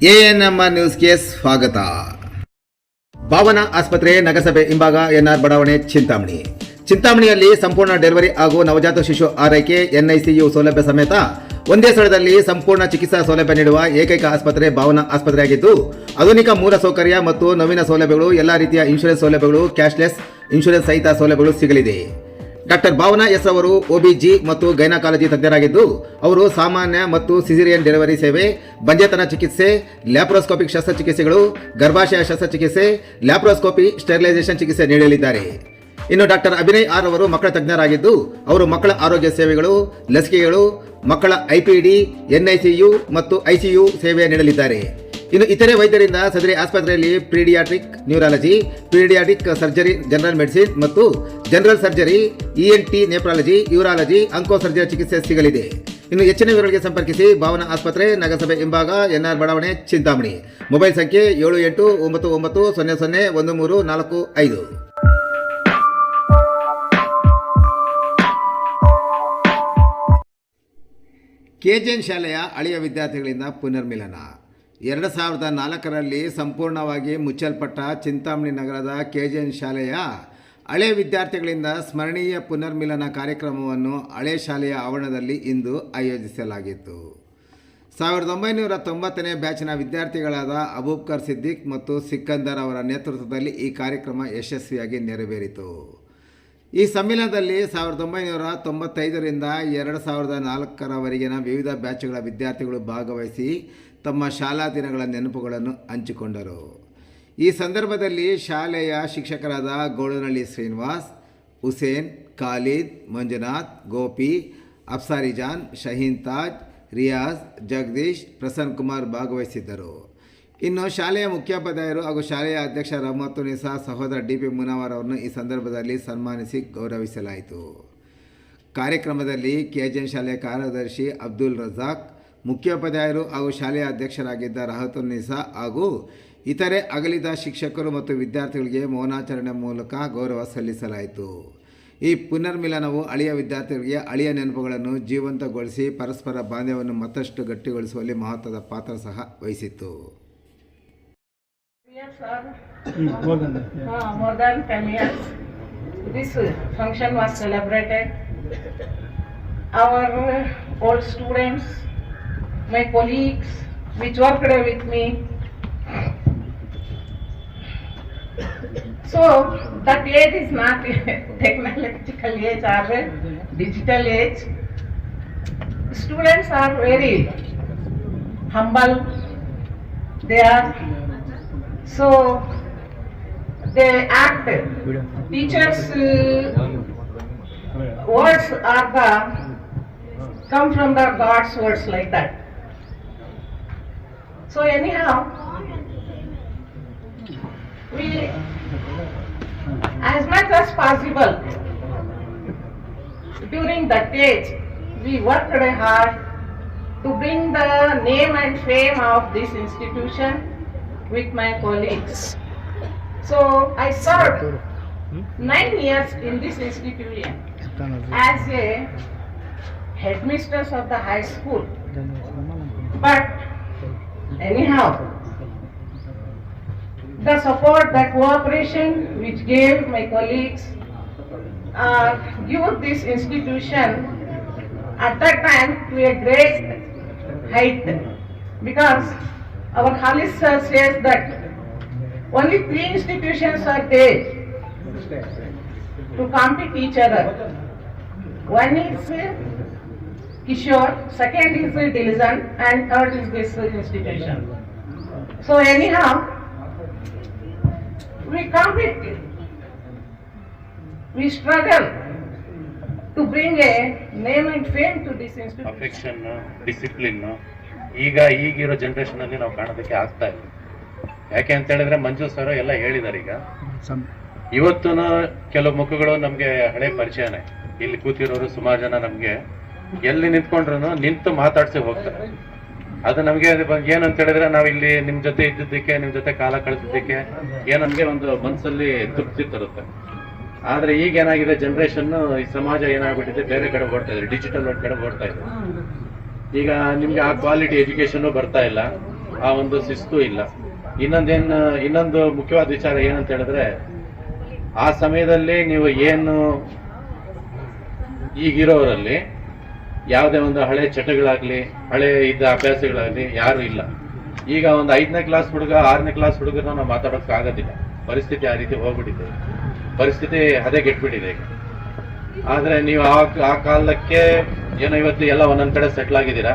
ANM ನ್ಯೂಸ್ಗೆ ಸ್ವಾಗತ. ಭಾವನಾ ಆಸ್ಪತ್ರೆ ನಗರಸಭೆ ಹಿಂಭಾಗ ಎನ್ಆರ್ ಬಡಾವಣೆ ಚಿಂತಾಮಣಿಯಲ್ಲಿ ಸಂಪೂರ್ಣ ಡೆಲಿವರಿ ಹಾಗೂ ನವಜಾತ ಶಿಶು ಆರೈಕೆ ಎನ್ಐಸಿಯು ಸೌಲಭ್ಯ ಸಮೇತ ಒಂದೇ ಸ್ಥಳದಲ್ಲಿ ಸಂಪೂರ್ಣ ಚಿಕಿತ್ಸಾ ಸೌಲಭ್ಯ ನೀಡುವ ಏಕೈಕ ಆಸ್ಪತ್ರೆ ಭಾವನಾ ಆಸ್ಪತ್ರೆಯಾಗಿದ್ದು, ಆಧುನಿಕ ಮೂಲ ಸೌಕರ್ಯ ಮತ್ತು ನವೀನ ಸೌಲಭ್ಯಗಳು, ಎಲ್ಲಾ ರೀತಿಯ ಇನ್ಶೂರೆನ್ಸ್ ಸೌಲಭ್ಯಗಳು, ಕ್ಯಾಶ್ಲೆಸ್ ಇನ್ಶೂರೆನ್ಸ್ ಸಹಿತ ಸೌಲಭ್ಯಗಳು ಸಿಗಲಿದೆ. ಡಾಕ್ಟರ್ ಭಾವನಾ ಎಸ್ ಅವರು ಒಬಿಜಿ ಮತ್ತು ಗೈನಕಾಲಜಿ ತಜ್ಞರಾಗಿದ್ದು, ಅವರು ಸಾಮಾನ್ಯ ಮತ್ತು ಸಿಸೇರಿಯನ್ ಡೆಲಿವರಿ ಸೇವೆ, ಬಂಜೆತನ ಚಿಕಿತ್ಸೆ, ಲ್ಯಾಪ್ರೋಸ್ಕೋಪಿಕ್ ಶಸ್ತ್ರಚಿಕಿತ್ಸೆಗಳು, ಗರ್ಭಾಶಯ ಶಸ್ತ್ರಚಿಕಿತ್ಸೆ, ಲ್ಯಾಪ್ರೋಸ್ಕೋಪಿ, ಸ್ಟೆರಿಲೈಸೇಷನ್ ಚಿಕಿತ್ಸೆ ನೀಡಲಿದ್ದಾರೆ. ಇನ್ನು ಡಾಕ್ಟರ್ ಅಭಿನಯ್ ಆರ್ ಅವರು ಮಕ್ಕಳ ತಜ್ಞರಾಗಿದ್ದು, ಅವರು ಮಕ್ಕಳ ಆರೋಗ್ಯ ಸೇವೆಗಳು, ಲಸಿಕೆಗಳು, ಮಕ್ಕಳ ಐಪಿಡಿ, ಎನ್ಐಸಿಯು ಮತ್ತು ಐಸಿಯು ಸೇವೆ ನೀಡಲಿದ್ದಾರೆ. ಇನ್ನು ಇತರೆ ವೈದ್ಯರಿಂದ ಸದರಿ ಆಸ್ಪತ್ರೆಯಲ್ಲಿ pediatric neurology, pediatric surgery, general medicine ಮತ್ತು general surgery, ENT, nephrology, urology, onco surgery ಚಿಕಿತ್ಸೆ ಸಿಗಲಿದೆ. ಇನ್ನು ಹೆಚ್ಚಿನ ವಿವರಗಳಿಗೆ ಸಂಪರ್ಕಿಸಿ ಭಾವನಾ ಆಸ್ಪತ್ರೆ, ನಗರಸಭೆ ಹಿಂಭಾಗ, ಎನ್ಆರ್ ಬಡಾವಣೆ, ಚಿಂತಾಮಣಿ. ಮೊಬೈಲ್ ಸಂಖ್ಯೆ 7899001345. ಕೆಜೆಎನ್ ಶಾಲೆಯ ಹಳೆಯ ವಿದ್ಯಾರ್ಥಿಗಳಿಂದ ಪುನರ್ಮಿಲನ. 2004ರಲ್ಲಿ ಸಂಪೂರ್ಣವಾಗಿ ಮುಚ್ಚಲ್ಪಟ್ಟ ಚಿಂತಾಮಣಿ ನಗರದ ಕೆಜೆಎನ್ ಶಾಲೆಯ ಹಳೆ ವಿದ್ಯಾರ್ಥಿಗಳಿಂದ ಸ್ಮರಣೀಯ ಪುನರ್ಮಿಲನ ಕಾರ್ಯಕ್ರಮವನ್ನು ಹಳೆ ಶಾಲೆಯ ಆವರಣದಲ್ಲಿ ಇಂದು ಆಯೋಜಿಸಲಾಗಿತ್ತು. 1990ನೇ ಬ್ಯಾಚಿನ ವಿದ್ಯಾರ್ಥಿಗಳಾದ ಅಬೂಬಕರ್ ಸಿದ್ದಿಕ್ ಮತ್ತು ಸಿಕ್ಕಂದರ್ ಅವರ ನೇತೃತ್ವದಲ್ಲಿ ಈ ಕಾರ್ಯಕ್ರಮ ಯಶಸ್ವಿಯಾಗಿ ನೆರವೇರಿತು. ಈ ಸಮ್ಮೇಳನದಲ್ಲಿ 1995ರಿಂದ 2004ರವರೆಗಿನ ವಿವಿಧ ಬ್ಯಾಚ್ಗಳ ವಿದ್ಯಾರ್ಥಿಗಳು ಭಾಗವಹಿಸಿ ತಮ್ಮ ಶಾಲಾ ದಿನಗಳ ನೆನಪುಗಳನ್ನು ಹಂಚಿಕೊಂಡರು. ಈ ಸಂದರ್ಭದಲ್ಲಿ ಶಾಲೆಯ ಶಿಕ್ಷಕರಾದ ಗೌಡನಹಳ್ಳಿ ಶ್ರೀನಿವಾಸ್, ಹುಸೇನ್, ಖಾಲಿದ್, ಮಂಜುನಾಥ್, ಗೋಪಿ, ಅಫ್ಸಾರಿಜಾನ್, ಶಹೀನ್ ತಾಜ್, ರಿಯಾಜ್, ಜಗದೀಶ್, ಪ್ರಸನ್ನ ಕುಮಾರ್ ಭಾಗವಹಿಸಿದ್ದರು. ಇನ್ನು ಶಾಲೆಯ ಮುಖ್ಯೋಪಾಧ್ಯಾಯರು ಹಾಗೂ ಶಾಲೆಯ ಅಧ್ಯಕ್ಷ ರಹಮತುನ್ನಿಸಾ ಸಹೋದರ ಡಿ.ಪಿ. ಮುನವರ್ ಅವರನ್ನು ಈ ಸಂದರ್ಭದಲ್ಲಿ ಸನ್ಮಾನಿಸಿ ಗೌರವಿಸಲಾಯಿತು. ಕಾರ್ಯಕ್ರಮದಲ್ಲಿ ಕೆಜೆಎನ್ ಶಾಲೆಯ ಕಾರ್ಯದರ್ಶಿ ಅಬ್ದುಲ್ ರಜಾಕ್, ಮುಖ್ಯೋಪಾಧ್ಯಾಯರು ಹಾಗೂ ಶಾಲೆಯ ಅಧ್ಯಕ್ಷರಾಗಿದ್ದ ರಹಮತುನ್ನಿಸಾ ಹಾಗೂ ಇತರೆ ಅಗಲಿದ ಶಿಕ್ಷಕರು ಮತ್ತು ವಿದ್ಯಾರ್ಥಿಗಳಿಗೆ ಮೌನಾಚರಣೆ ಮೂಲಕ ಗೌರವ ಸಲ್ಲಿಸಲಾಯಿತು. ಈ ಪುನರ್ಮಿಲನವು ಹಳೆಯ ವಿದ್ಯಾರ್ಥಿಗಳಿಗೆ ಹಳೆಯ ನೆನಪುಗಳನ್ನು ಜೀವಂತಗೊಳಿಸಿ ಪರಸ್ಪರ ಬಾಂಧವ್ಯವನ್ನು ಮತ್ತಷ್ಟು ಗಟ್ಟಿಗೊಳಿಸುವಲ್ಲಿ ಮಹತ್ವದ ಪಾತ್ರ ಸಹ ವಹಿಸಿತ್ತು. More than 10 years this function was celebrated. Our old students, my colleagues which worked with me, so that age is not technological age or digital age. Students are very humble, they are so they act. Teachers words are the come from the God's words like that. So anyhow, we as much as possible during that age we worked hard to bring the name and fame of this institution with my colleagues. So I served 9 years in this institution as a headmistress of the high school. But anyhow, the support, the cooperation which gave my colleagues give this institution at that time to a great height, because our Khalid sir says that only 3 institutions are there to compete each other. One is Kishore, second is Dilizan, and third is this institution. So anyhow, we compete, we struggle to bring a name and fame to this institution. Affection, discipline, ಈಗಿರೋ generation ಅಲ್ಲಿ ನಾವು ಕಾಣೋದಕ್ಕೆ ಆಗ್ತಾ ಇಲ್ಲ. ಯಾಕೆ ಅಂತ ಹೇಳಿದ್ರೆ ಮಂಜು sir ಎಲ್ಲ ಹೇಳಿದಾರೆ. ಈಗ ಇವತ್ತು ಕೆಲವು ಮುಖಗಳು ನಮ್ಗೆ ಹಳೆ ಪರಿಚಯನೇ. ಇಲ್ಲಿ ಕೂತಿರೋರು ಸುಮಾರು ಜನ ನಮ್ಗೆ ಎಲ್ಲಿ ನಿಂತ್ಕೊಂಡ್ರು ನಿಂತು ಮಾತಾಡ್ಸಿ ಹೋಗ್ತಾರೆ. ಅದು ನಮ್ಗೆ ಏನಂತ ಹೇಳಿದ್ರೆ ನಾವ್ ಇಲ್ಲಿ ನಿಮ್ ಜೊತೆ ಇದ್ದಿದ್ದಕ್ಕೆ, ನಿಮ್ ಜೊತೆ ಕಾಲ ಕಳೆದಿದ್ದಕ್ಕೆ ನಮ್ಗೆ ಒಂದು ಮನಸ್ಸಲ್ಲಿ ತೃಪ್ತಿ ತರುತ್ತೆ. ಆದ್ರೆ ಈಗ ಏನಾಗಿದೆ, ಜನರೇಷನ್ ಈ ಸಮಾಜ ಏನಾಗ್ಬಿಟ್ಟಿದೆ, ಬೇರೆ ಕಡೆ ಓಡ್ತಾ ಇದೆ, ಡಿಜಿಟಲ್ ಕಡೆ ಓಡ್ತಾ ಇದೆ. ಈಗ ನಿಮ್ಗೆ ಆ ಕ್ವಾಲಿಟಿ ಎಜುಕೇಶನ್ ಬರ್ತಾ ಇಲ್ಲ. ಆ ಒಂದು ಶಿಸ್ತು ಇಲ್ಲ. ಇನ್ನೊಂದು ಮುಖ್ಯವಾದ ವಿಚಾರ ಏನಂತ ಹೇಳಿದ್ರೆ, ಆ ಸಮಯದಲ್ಲಿ ನೀವು ಏನು ಈಗಿರೋರಲ್ಲಿ ಯಾವುದೇ ಒಂದು ಹಳೆ ಚಟಗಳಾಗ್ಲಿ, ಹಳೆ ಇದ್ದ ಅಭ್ಯಾಸಗಳಾಗ್ಲಿ ಯಾರು ಇಲ್ಲ. ಈಗ ಒಂದು 5ನೇ ಕ್ಲಾಸ್ ಹುಡುಗ, 6ನೇ ಕ್ಲಾಸ್ ಹುಡುಗನ ನಾವು ಮಾತಾಡೋಕೆ ಆಗೋದಿಲ್ಲ. ಪರಿಸ್ಥಿತಿ ಆ ರೀತಿ ಹೋಗ್ಬಿಟ್ಟಿದೆ, ಪರಿಸ್ಥಿತಿ ಹದಗೆಟ್ಬಿಟ್ಟಿದೆ ಈಗ. ಆದ್ರೆ ನೀವು ಆ ಕಾಲಕ್ಕೆ ಏನೋ ಇವತ್ತು ಎಲ್ಲ ಒಂದೊಂದ್ ಕಡೆ ಸೆಟ್ಲ್ ಆಗಿದ್ದೀರಾ,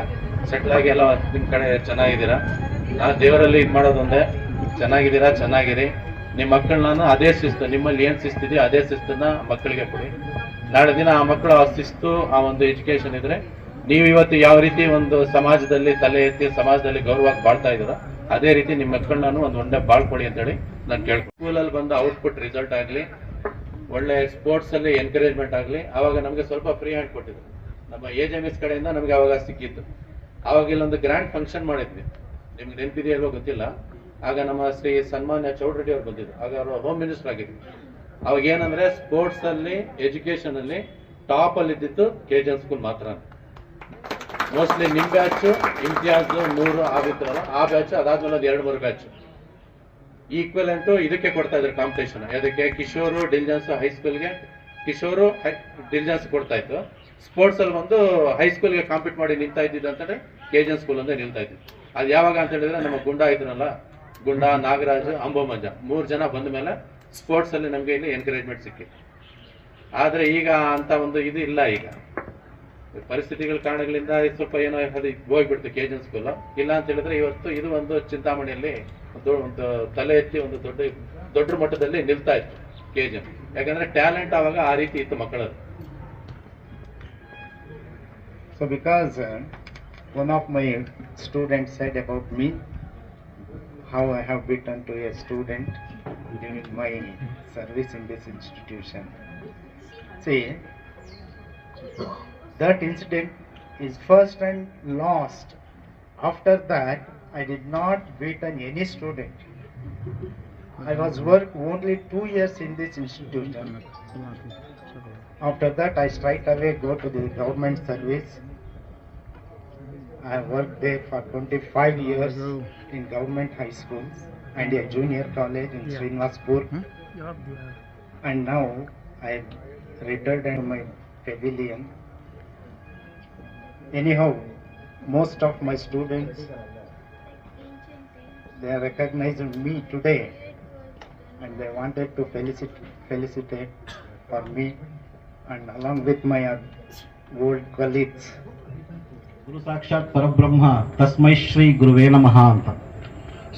ಸೆಟ್ಲ್ ಆಗಿ ಎಲ್ಲ ನಿಮ್ ಕಡೆ ಚೆನ್ನಾಗಿದ್ದೀರಾ. ನಾವು ದೇವರಲ್ಲಿ ಇದು ಮಾಡೋದೊಂದೇ, ಚೆನ್ನಾಗಿರಿ. ನಿಮ್ಮ ಮಕ್ಕಳನ್ನ ಅದೇ ಶಿಸ್ತು, ನಿಮ್ಮಲ್ಲಿ ಏನ್ ಶಿಸ್ತಿದೆಯೋ ಅದೇ ಶಿಸ್ತನ್ನ ಮಕ್ಕಳಿಗೆ ಕೊಡಿ. ನಾಳೆ ದಿನ ಆ ಮಕ್ಕಳು ಆ ಶಿಸ್ತು, ಆ ಒಂದು ಎಜುಕೇಶನ್ ಇದ್ರೆ, ನೀವು ಇವತ್ತು ಯಾವ ರೀತಿ ಒಂದು ಸಮಾಜದಲ್ಲಿ ತಲೆ ಎತ್ತಿ ಸಮಾಜದಲ್ಲಿ ಗೌರವವಾಗಿ ಬಾಳ್ತಾ ಇದ್ದೀರೋ ಅದೇ ರೀತಿ ನಿಮ್ಮ ಮಕ್ಕಳನ್ನು ಒಂದು ಒಳ್ಳೆ ಬಾಳ್ಕೊಡಿ ಅಂತ ಹೇಳಿ ನಾನು ಕೇಳ್ಕೊಂಡು, ಸ್ಕೂಲಲ್ಲಿ ಬಂದು ಔಟ್ಪುಟ್ ರಿಸಲ್ಟ್ ಆಗಲಿ, ಒಳ್ಳೆ ಸ್ಪೋರ್ಟ್ಸ್ ಅಲ್ಲಿ ಎನ್ಕರೇಜ್ಮೆಂಟ್ ಆಗಲಿ, ಅವಾಗ ನಮಗೆ ಸ್ವಲ್ಪ ಫ್ರೀ ಹ್ಯಾಂಡ್ ಕೊಟ್ಟಿದ್ರು. ನಮ್ಮ AJMS ಕಡೆಯಿಂದ ನಮಗೆ ಅವಾಗ ಸಿಕ್ಕಿತ್ತು. ಅವಾಗ ಇಲ್ಲೊಂದು ಗ್ರ್ಯಾಂಡ್ ಫಂಕ್ಷನ್ ಮಾಡಿದ್ವಿ, ನಿಮ್ಗೆ ನೆನಪಿದೆಯಲ್ಲೋ ಗೊತ್ತಿಲ್ಲ. ಆಗ ನಮ್ಮ ಶ್ರೀ ಸನ್ಮಾನ್ಯ ಚೌಡರೆಡ್ಡಿ ಅವರು ಬಂದಿದ್ರು, ಆಗ ಅವರು ಹೋಮ್ ಮಿನಿಸ್ಟರ್ ಆಗಿದ್ರು. ಅವಾಗ ಏನಂದ್ರೆ ಸ್ಪೋರ್ಟ್ಸ್ ಅಲ್ಲಿ, ಎಜುಕೇಶನ್ ಅಲ್ಲಿ ಟಾಪ್ ಅಲ್ಲಿ ಇದ್ದಿತ್ತು KGN ಸ್ಕೂಲ್ ಮಾತ್ರ. ಮೋಸ್ಟ್ಲಿ ನಿಮ್ ಬ್ಯಾಚ್, ಇಮ್ತಿಯಾಜ್, 100 ಆಗಿದ್ರಲ್ಲ ಆ ಬ್ಯಾಚ್, ಅದಾದ್ಮೇಲೆ ಒಂದು 2-3 ಬ್ಯಾಚ್ ಈಕ್ವಲೆಂಟು ಇದಕ್ಕೆ ಕೊಡ್ತಾ ಇದ್ರು ಕಾಂಪಿಟೇಷನ್. ಅದಕ್ಕೆ ಕಿಶೋರು ಡಿಲಿಜೆನ್ಸ್ ಹೈಸ್ಕೂಲ್ಗೆ, ಕಿಶೋರು ಡಿಲಿಜೆನ್ಸ್ ಕೊಡ್ತಾ ಇತ್ತು. ಸ್ಪೋರ್ಟ್ಸ್ ಅಲ್ಲಿ ಒಂದು ಹೈಸ್ಕೂಲ್ಗೆ ಕಾಂಪೀಟ್ ಮಾಡಿ ನಿಲ್ತಾ ಇದ್ದಿದ್ದು ಅಂತಂದ್ರೆ KGN ಸ್ಕೂಲ್ ಅಂದ್ರೆ ನಿಲ್ತಾ ಇದ್ದಿದ್ದು. ಅದು ಯಾವಾಗ ಅಂತ ಹೇಳಿದ್ರೆ, ನಮ್ಮ ಗುಂಡ ಇದ್ರಲ್ಲ, ಗುಂಡ, ನಾಗರಾಜ್, ಅಂಬೋಮಂಜ 3 ಜನ ಬಂದ ಮೇಲೆ ಸ್ಪೋರ್ಟ್ಸ್ ಅಲ್ಲಿ ನಮ್ಗೆ ಇಲ್ಲಿ ಎನ್ಕರೇಜ್ಮೆಂಟ್ ಸಿಕ್ಕಿತ್ತು. ಆದ್ರೆ ಈಗ ಅಂತ ಒಂದು ಇದು ಇಲ್ಲ. ಈಗ ಪರಿಸ್ಥಿತಿಗಳ ಕಾರಣಗಳಿಂದ ಸ್ವಲ್ಪ ಏನೋ ಅದು ಹೋಗ್ಬಿಡ್ತು KGN ಸ್ಕೂಲ್. ಇಲ್ಲ ಅಂತ ಹೇಳಿದ್ರೆ ಇವತ್ತು ಇದು ಒಂದು ಚಿಂತಾಮಣಿಯಲ್ಲಿ ಒಂದು ತಲೆ ಎತ್ತಿ ಒಂದು ದೊಡ್ಡ ಮಟ್ಟದಲ್ಲಿ ನಿಲ್ತಾ ಇತ್ತು KGN. ಯಾಕಂದ್ರೆ ಟ್ಯಾಲೆಂಟ್ ಅವಾಗ ಆ ರೀತಿ ಇತ್ತು ಮಕ್ಕಳದ್ದು. So because one of my students said about me, how I have beaten to a student during my service in this institution. See, that incident is first and last. After that, I did not beaten any student. I was work only 2 years in this institution. After that, I straight away go to the government service. I worked there for 25 years in government high schools and a junior college in Srinivaspur. And now I retired in my pavilion. Anyhow, most of my students, they recognized me today and they wanted to felicitate for me and along with my old colleagues. ಗುರು ಸಾಕ್ಷಾತ್ ಪರಬ್ರಹ್ಮ ತಸ್ಮೈ ಶ್ರೀ ಗುರುವೇ ನಮಃ ಅಂತ.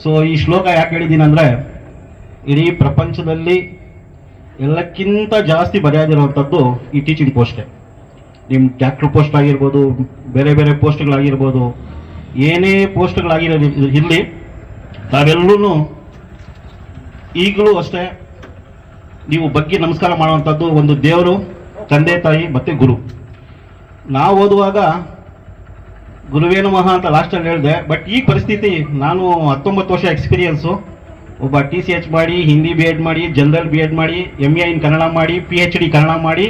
So ಈ ಶ್ಲೋಕ ಯಾಕೆ ಹೇಳಿದ್ದೀನಿ ಅಂದರೆ, ಇಡೀ ಪ್ರಪಂಚದಲ್ಲಿ ಎಲ್ಲಕ್ಕಿಂತ ಜಾಸ್ತಿ ಬರೆಯದಿರುವಂಥದ್ದು ಈ ಟೀಚಿಂಗ್ ಪೋಸ್ಟೇ. ನಿಮ್ಮ ಟ್ಯಾಕ್ಟರ್ ಪೋಸ್ಟ್ ಆಗಿರ್ಬೋದು, ಬೇರೆ ಬೇರೆ ಪೋಸ್ಟ್ಗಳಾಗಿರ್ಬೋದು, ಏನೇ ಪೋಸ್ಟ್ಗಳಾಗಿರೋ ಇಲ್ಲಿ ತಾವೆಲ್ಲೂ ಈಗಲೂ ಅಷ್ಟೇ ನೀವು ಬಗ್ಗೆ ನಮಸ್ಕಾರ ಮಾಡುವಂಥದ್ದು ಒಂದು ದೇವರು, ತಂದೆ ತಾಯಿ ಮತ್ತು ಗುರು. ನಾವು ಓದುವಾಗ ಗುರುವೇ ನಮಃ ಅಂತ ಲಾಸ್ಟಲ್ಲಿ ಹೇಳಿದೆ. ಬಟ್ ಈ ಪರಿಸ್ಥಿತಿ, ನಾನು 19 ವರ್ಷ ಎಕ್ಸ್ಪೀರಿಯನ್ಸು, ಒಬ್ಬ TCH ಮಾಡಿ, ಹಿಂದಿ BEd ಮಾಡಿ, ಜನರಲ್ BEd ಮಾಡಿ, MA ಇನ್ ಕನ್ನಡ ಮಾಡಿ, PhD ಕನ್ನಡ ಮಾಡಿ,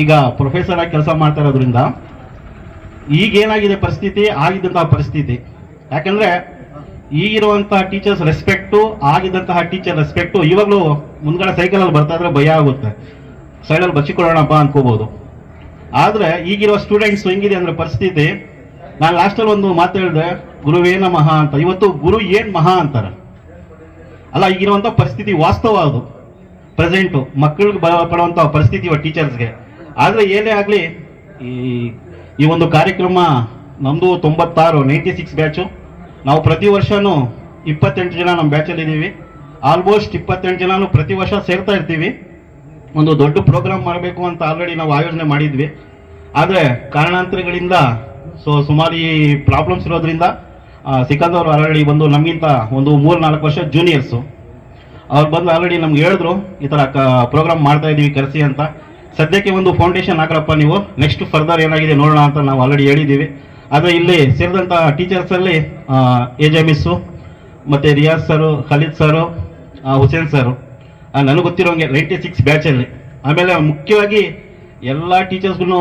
ಈಗ ಪ್ರೊಫೆಸರ್ ಆಗಿ ಕೆಲಸ ಮಾಡ್ತಾ ಇರೋದ್ರಿಂದ ಈಗೇನಾಗಿದೆ ಪರಿಸ್ಥಿತಿ, ಆಗಿದ್ದಂತಹ ಪರಿಸ್ಥಿತಿ. ಯಾಕಂದರೆ ಈಗಿರುವಂಥ ಟೀಚರ್ಸ್ ರೆಸ್ಪೆಕ್ಟು, ಆಗಿದ್ದಂತಹ ಟೀಚರ್ ರೆಸ್ಪೆಕ್ಟು ಇವಾಗಲೂ ಮುಂದ್ಗಡೆ ಸೈಕಲಲ್ಲಿ ಬರ್ತಾ ಇದ್ರೆ ಭಯ ಆಗುತ್ತೆ, ಸೈಡಲ್ಲಿ ಬಚ್ಚಿಕೊಳ್ಳೋಣಪ್ಪ ಅನ್ಕೋಬೋದು. ಆದರೆ ಈಗಿರೋ ಸ್ಟೂಡೆಂಟ್ಸ್ ಹೆಂಗಿದೆ ಅಂದರೆ ಪರಿಸ್ಥಿತಿ, ನಾನು ಲಾಸ್ಟಲ್ಲಿ ಒಂದು ಮಾತು ಹೇಳಿದೆ, ಗುರುವೇ ನಮಃ ಅಂತ. ಇವತ್ತು ಗುರು ಏನು ಮಹಾ ಅಂತಾರೆ ಅಲ್ಲ, ಈಗಿರುವಂಥ ಪರಿಸ್ಥಿತಿ ವಾಸ್ತವ, ಅದು ಪ್ರೆಸೆಂಟು ಮಕ್ಕಳಿಗೆ ಪಡುವಂಥ ಪರಿಸ್ಥಿತಿ ಇವ ಟೀಚರ್ಸ್ಗೆ. ಆದರೆ ಏನೇ ಆಗಲಿ, ಈ ಒಂದು ಕಾರ್ಯಕ್ರಮ ನಮ್ಮದು 96 ಬ್ಯಾಚು. ನಾವು ಪ್ರತಿ ವರ್ಷವೂ 28 ಜನ ನಮ್ಮ ಬ್ಯಾಚಲ್ಲಿ ಇದ್ದೀವಿ. ಆಲ್ಮೋಸ್ಟ್ 28 ಜನನು ಪ್ರತಿ ವರ್ಷ ಸೇರ್ತಾ ಇರ್ತೀವಿ. ಒಂದು ದೊಡ್ಡ ಪ್ರೋಗ್ರಾಮ್ ಮಾಡಬೇಕು ಅಂತ ಆಲ್ರೆಡಿ ನಾವು ಆಯೋಜನೆ ಮಾಡಿದ್ವಿ. ಆದರೆ ಕಾರಣಾಂತರಗಳಿಂದ ಸುಮಾರು ಈ ಪ್ರಾಬ್ಲಮ್ಸ್ ಇರೋದ್ರಿಂದ ಸಿಕ್ಕಂದವರು ಆಲ್ರೆಡಿ ಬಂದು ನಮಗಿಂತ ಒಂದು 3-4 ವರ್ಷ ಜೂನಿಯರ್ಸು ಅವ್ರು ಬಂದು ಆಲ್ರೆಡಿ ನಮ್ಗೆ ಹೇಳಿದ್ರು, ಈ ಥರ ಪ್ರೋಗ್ರಾಮ್ ಮಾಡ್ತಾ ಇದ್ದೀವಿ ಕರೆಸಿ ಅಂತ. ಸದ್ಯಕ್ಕೆ ಒಂದು ಫೌಂಡೇಶನ್ ಹಾಕ್ರಪ್ಪ ನೀವು, ನೆಕ್ಸ್ಟ್ ಫರ್ದರ್ ಏನಾಗಿದೆ ನೋಡೋಣ ಅಂತ ನಾವು ಆಲ್ರೆಡಿ ಹೇಳಿದ್ದೀವಿ. ಆದರೆ ಇಲ್ಲಿ ಸೇರಿದಂಥ ಟೀಚರ್ಸಲ್ಲಿ AJMS ಮತ್ತು ರಿಯಾಜ್ ಸರು, ಖಲೀದ್ ಸರು, ಹುಸೇನ್ ಸರು, ನನಗೆ ಗೊತ್ತಿರೋಂಗೆ 96 ಬ್ಯಾಚಲ್ಲಿ. ಆಮೇಲೆ ಮುಖ್ಯವಾಗಿ ಎಲ್ಲ ಟೀಚರ್ಸ್ಗೂ,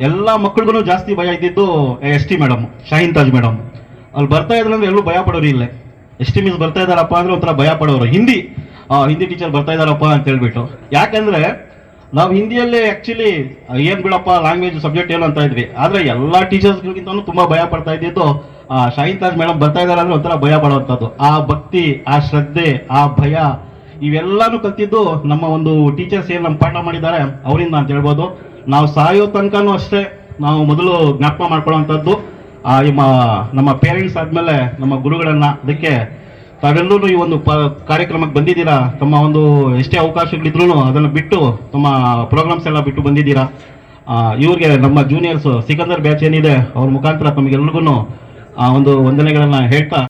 ಎಲ್ಲ ಮಕ್ಕಳಿಗೂ ಜಾಸ್ತಿ ಭಯ ಇದ್ದಿದ್ದು ST madam, Shahin Taj madam. ಅಲ್ಲಿ ಬರ್ತಾ ಇದ್ರೆ ಅಂದ್ರೆ ಎಲ್ಲೂ ಭಯ ಪಡೋರು ಇಲ್ಲೇ. ಎಸ್ ಟಿ ಮಿಸ್ ಬರ್ತಾ ಇದಾರಪ್ಪ ಅಂದ್ರೆ ಒಂಥರ ಭಯ ಪಡೋರು. ಹಿಂದಿ ಟೀಚರ್ ಬರ್ತಾ ಇದಾರಪ್ಪ ಅಂತ ಹೇಳ್ಬಿಟ್ಟು. ಯಾಕಂದ್ರೆ ನಾವು ಹಿಂದಿಯಲ್ಲಿ ಆಕ್ಚುಲಿ ಏನ್ ಬಿಡಪ್ಪ ಲ್ಯಾಂಗ್ವೇಜ್ ಸಬ್ಜೆಕ್ಟ್ ಏನು ಅಂತ ಇದ್ವಿ, ಆದ್ರೆ ಎಲ್ಲಾ ಟೀಚರ್ಸ್ಗಳಿಗಿಂತ ತುಂಬಾ ಭಯ ಪಡ್ತಾ ಇದ್ದಿದ್ದು ಶಾಹಿನ್ ತಾಜ್ ಮೇಡಮ್ ಬರ್ತಾ ಇದಾರೆ ಅಂದ್ರೆ ಒಂಥರ ಭಯ ಪಡುವಂಥದ್ದು. ಆ ಭಕ್ತಿ, ಆ ಶ್ರದ್ಧೆ, ಆ ಭಯ ಇವೆಲ್ಲಾನು ಕಲ್ತಿದ್ದು ನಮ್ಮ ಒಂದು ಟೀಚರ್ಸ್ ಏನ್ ನಮ್ಮ ಪಾಠ ಮಾಡಿದ್ದಾರೆ ಅವರಿಂದ ಅಂತ ಹೇಳ್ಬೋದು. ನಾವು ಸಾಯೋ ತನಕನೂ ಅಷ್ಟೇ ನಾವು ಮೊದಲು ಜ್ಞಾಪಕ ಮಾಡ್ಕೊಳ್ಳುವಂಥದ್ದು ನಮ್ಮ ಪೇರೆಂಟ್ಸ್ ಆದ್ಮೇಲೆ ನಮ್ಮ ಗುರುಗಳನ್ನ. ಅದಕ್ಕೆ ತಾವೆಲ್ಲರೂ ಈ ಒಂದು ಕಾರ್ಯಕ್ರಮಕ್ಕೆ ಬಂದಿದ್ದೀರಾ. ತಮ್ಮ ಒಂದು ಎಷ್ಟೇ ಅವಕಾಶಗಳಿದ್ರು ಅದನ್ನು ಬಿಟ್ಟು ತಮ್ಮ ಪ್ರೋಗ್ರಾಮ್ಸ್ ಎಲ್ಲ ಬಿಟ್ಟು ಬಂದಿದ್ದೀರಾ. ಇವ್ರಿಗೆ ನಮ್ಮ ಜೂನಿಯರ್ಸ್ ಸಿಕಂದರ್ ಬ್ಯಾಚ್ ಏನಿದೆ ಅವ್ರ ಮುಖಾಂತರ ತಮಗೆಲ್ರಿಗೂ ಒಂದು ವಂದನೆಗಳನ್ನ ಹೇಳ್ತಾ